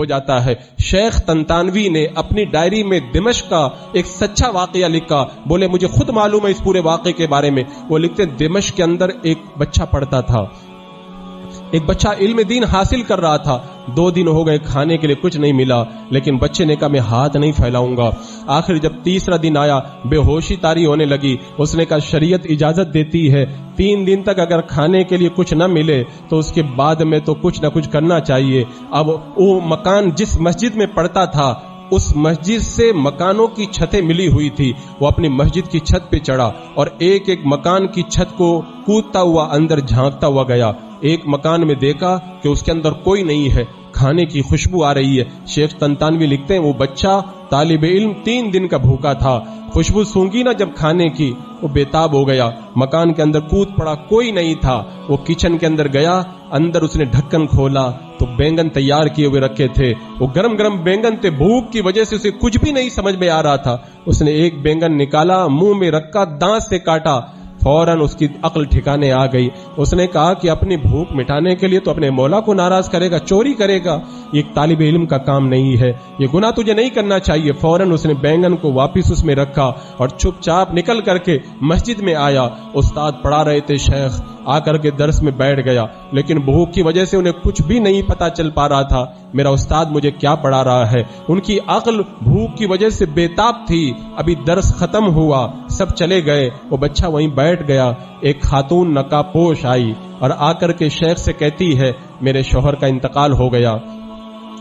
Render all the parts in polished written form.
ہو جاتا ہے۔ شیخ طنطاوی نے اپنی ڈائری میں دمشق کا ایک سچا واقعہ لکھا، بولے مجھے خود معلوم ہے اس پورے واقعے کے بارے میں۔ وہ لکھتے دمشق کے اندر ایک بچہ پڑھتا تھا، ایک بچہ علم دین حاصل کر رہا تھا، 2 دن ہو گئے کھانے کے لیے کچھ نہیں ملا، لیکن بچے نے کہا میں ہاتھ نہیں پھیلاؤں گا۔ آخر جب تیسرا دن آیا، بے ہوشی طاری ہونے لگی، اس نے کہا شریعت اجازت دیتی ہے 3 دن تک اگر کھانے کے لیے کچھ نہ ملے تو اس کے بعد میں تو کچھ نہ کچھ کرنا چاہیے۔ اب وہ مکان جس مسجد میں پڑھتا تھا اس مسجد سے مکانوں کی چھتیں ملی ہوئی تھی، وہ اپنی مسجد کی چھت پہ چڑھا اور ایک ایک مکان کی چھت کو کودتا ہوا اندر جھانکتا ہوا گیا۔ ایک مکان میں دیکھا کہ اس کے اندر کوئی نہیں ہے، کھانے کی خوشبو آ رہی ہے۔ شیخ طنطاوی لکھتے ہیں وہ بچہ طالب علم 3 دن کا بھوکا تھا، خوشبو سونگی نا جب کھانے کی وہ بےتاب ہو گیا، مکان کے اندر کود پڑا، کوئی نہیں تھا۔ وہ کچن کے اندر گیا، اندر اس نے ڈھکن کھولا تو بینگن تیار کیے ہوئے رکھے تھے، وہ گرم گرم بینگن تھے، بھوک کی وجہ سے اسے کچھ بھی نہیں سمجھ میں آ رہا تھا۔ اس نے ایک بینگن نکالا، منہ میں رکھا، دانت سے کاٹا، فوراً اس کی عقل ٹھکانے آ گئی۔ اس نے کہا کہ اپنی بھوک مٹانے کے لیے تو اپنے مولا کو ناراض کرے گا، چوری کرے گا، یہ ایک طالب علم کا کام نہیں ہے، یہ گناہ تجھے نہیں کرنا چاہیے۔ فوراً اس نے بینگن کو واپس اس میں رکھا اور چپ چاپ نکل کر کے مسجد میں آیا۔ استاد پڑھا رہے تھے، شیخ آ کر کے درس میں بیٹھ گیا، لیکن بھوک کی وجہ سے انہیں کچھ بھی نہیں پتا چل پا رہا تھا میرا استاد مجھے کیا پڑھا رہا ہے۔ ان کی عقل بھوک کی وجہ سے بےتاب تھی۔ ابھی درس ختم ہوا، سب چلے گئے، وہ بچہ وہیں بیٹھ گیا۔ ایک خاتون نقاب پوش آئی اور آ کر کے شیخ سے کہتی ہے میرے شوہر کا انتقال ہو گیا،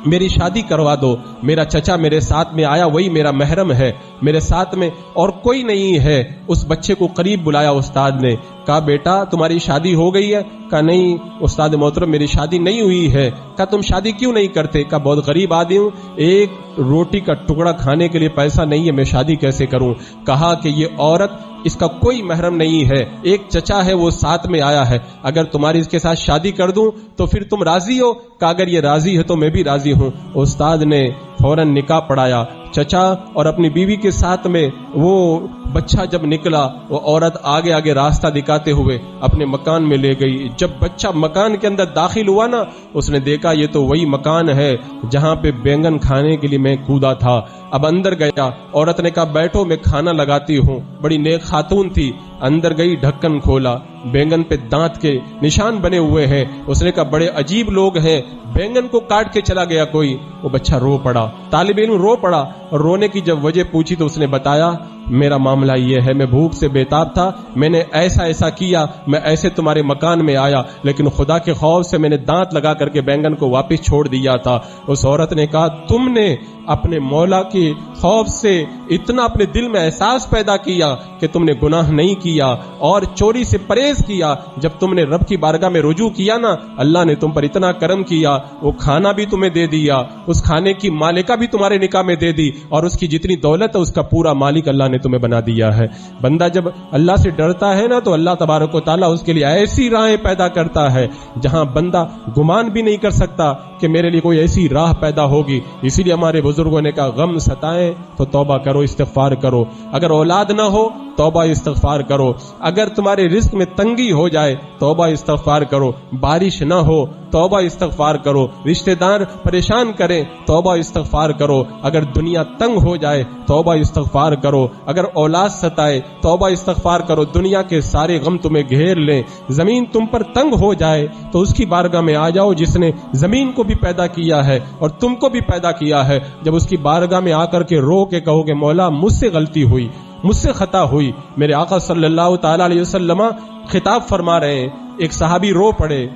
میری شادی کروا دو، میرا چچا میرے ساتھ میں آیا، وہی میرا محرم ہے، میرے ساتھ میں اور کوئی نہیں ہے۔ اس بچے کو قریب بلایا استاد نے، کہا بیٹا تمہاری شادی ہو گئی ہے؟ کہا نہیں استاد محترم میری شادی نہیں ہوئی ہے۔ کہا تم شادی کیوں نہیں کرتے؟ کہا بہت غریب آدمی ہوں، ایک روٹی کا ٹکڑا کھانے کے لیے پیسہ نہیں ہے، میں شادی کیسے کروں؟ کہا کہ یہ عورت اس کا کوئی محرم نہیں ہے، ایک چچا ہے وہ ساتھ میں آیا ہے، اگر تمہاری اس کے ساتھ شادی کر دوں تو پھر تم راضی ہو؟ کہا اگر یہ راضی ہے تو میں بھی راضی ہوں۔ استاد نے فوراً نکاح پڑھایا، چچا اور اپنی بیوی کے ساتھ میں وہ بچہ جب نکلا، وہ عورت آگے آگے راستہ دکھاتے ہوئے اپنے مکان میں لے گئی۔ جب بچہ مکان کے اندر داخل ہوا نا، اس نے دیکھا یہ تو وہی مکان ہے جہاں پہ بینگن کھانے کے لیے میں کودا تھا۔ اب اندر گیا، عورت نے کہا بیٹھو میں کھانا لگاتی ہوں، بڑی نیک خاتون تھی، اندر گئی، ڈھکن کھولا، بینگن پہ دانت کے نشان بنے ہوئے ہیں۔ اس نے کہا بڑے عجیب لوگ ہیں، بینگن کو کاٹ کے چلا گیا کوئی۔ وہ بچہ رو پڑا، طالب علم رو پڑا، اور رونے کی جب وجہ پوچھی تو اس نے بتایا میرا معاملہ یہ ہے، میں بھوک سے بےتاب تھا، میں نے ایسا ایسا کیا، میں ایسے تمہارے مکان میں آیا، لیکن خدا کے خوف سے میں نے دانت لگا کر کے بینگن کو واپس چھوڑ دیا تھا۔ اس عورت نے کہا تم نے اپنے مولا کے خوف سے اتنا اپنے دل میں احساس پیدا کیا کہ تم نے گناہ نہیں کیا اور چوری سے پرہیز کیا۔ جب تم نے رب کی بارگاہ میں رجوع کیا نا، اللہ نے تم پر اتنا کرم کیا، وہ کھانا بھی تمہیں دے دیا، اس کھانے کی مالکہ بھی تمہارے نکاح میں دے دی، اور اس کی جتنی دولت ہے اس کا پورا مالک اللہ نے تمہیں بنا دیا ہے۔ بندہ جب اللہ سے ڈرتا ہے نا تو اللہ تبارک و تعالیٰ اس کے لیے ایسی راہیں پیدا کرتا ہے جہاں بندہ گمان بھی نہیں کر سکتا کہ میرے لیے کوئی ایسی راہ پیدا ہوگی۔ اسی لیے ہمارے بزرگوں نے کہا غم ستائیں تو توبہ کرو، استغفار کرو، اگر اولاد نہ ہو توبہ استغفار کرو، اگر تمہارے رزق میں تنگی ہو جائے توبہ استغفار کرو، بارش نہ ہو توبہ استغفار کرو، رشتہ دار پریشان کریں توبہ استغفار کرو، اگر دنیا تنگ ہو جائے توبہ استغفار کرو، اگر اولاد ستائے توبہ استغفار کرو، دنیا کے سارے غم تمہیں گھیر لیں، زمین تم پر تنگ ہو جائے تو اس کی بارگاہ میں آ جاؤ جس نے زمین کو بھی پیدا کیا ہے اور تم کو بھی پیدا کیا ہے۔ جب اس کی بارگاہ میں آ کر کے رو کے کہو کہ مولا مجھ سے غلطی ہوئی، مجھ سے خطا ہوئی، میرے آقا صلی اللہ تعالی علیہ وسلم خطاب فرما رہے ہیں، ایک صحابی رو پڑے،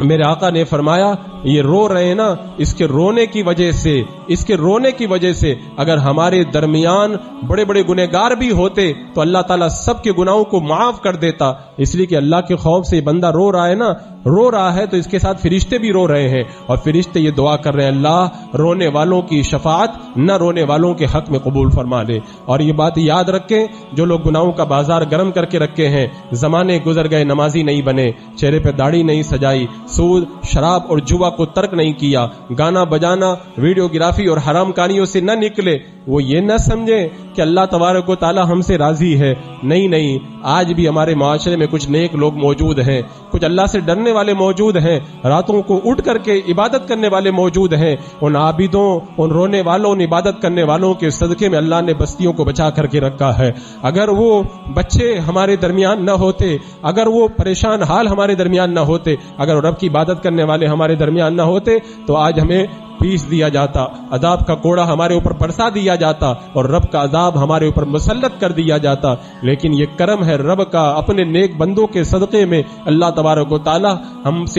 میرے آقا نے فرمایا یہ رو رہے ہیں نا، اس کے رونے کی وجہ سے، اس کے رونے کی وجہ سے اگر ہمارے درمیان بڑے بڑے گنہگار بھی ہوتے تو اللہ تعالیٰ سب کے گناہوں کو معاف کر دیتا۔ اس لیے کہ اللہ کے خوف سے یہ بندہ رو رہا ہے نا، رو رہا ہے تو اس کے ساتھ فرشتے بھی رو رہے ہیں، اور فرشتے یہ دعا کر رہے ہیں اللہ رونے والوں کی شفاعت نہ رونے والوں کے حق میں قبول فرما لے۔ اور یہ بات یاد رکھیں، جو لوگ گناہوں کا بازار گرم کر کے رکھے ہیں، زمانے گزر گئے، نمازی نہیں بنے، چہرے پہ داڑھی نہیں سجائی، سود شراب اور جوا کو ترک نہیں کیا، گانا بجانا ویڈیوگرافی اور حرام کاریوں سے نہ نکلے، وہ یہ نہ سمجھیں کہ اللہ تبارک و تعالی ہم سے راضی ہے۔ نہیں، آج بھی ہمارے معاشرے میں کچھ نیک لوگ موجود ہیں کچھ اللہ سے ڈرنے والے موجود ہیں، راتوں کو اٹھ کر کے عبادت کرنے والے موجود ہیں. ان عابدوں، ان رونے والوں، ان عبادت کرنے والوں کے صدقے میں اللہ نے بستیوں کو بچا کر کے رکھا ہے. اگر وہ بچے ہمارے درمیان نہ ہوتے، اگر وہ پریشان حال ہمارے درمیان نہ ہوتے، اگر رب کی عبادت کرنے والے ہمارے درمیان نہ ہوتے تو آج ہمیں پیس دیا جاتا، عذاب کا کوڑا ہمارے اوپر برسا دیا جاتا اور رب کا عذاب ہمارے اوپر مسلط کر دیا جاتا. لیکن یہ کرم ہے رب کا، اپنے نیک بندوں کے صدقے میں اللہ تبارک و تعالی ہم سے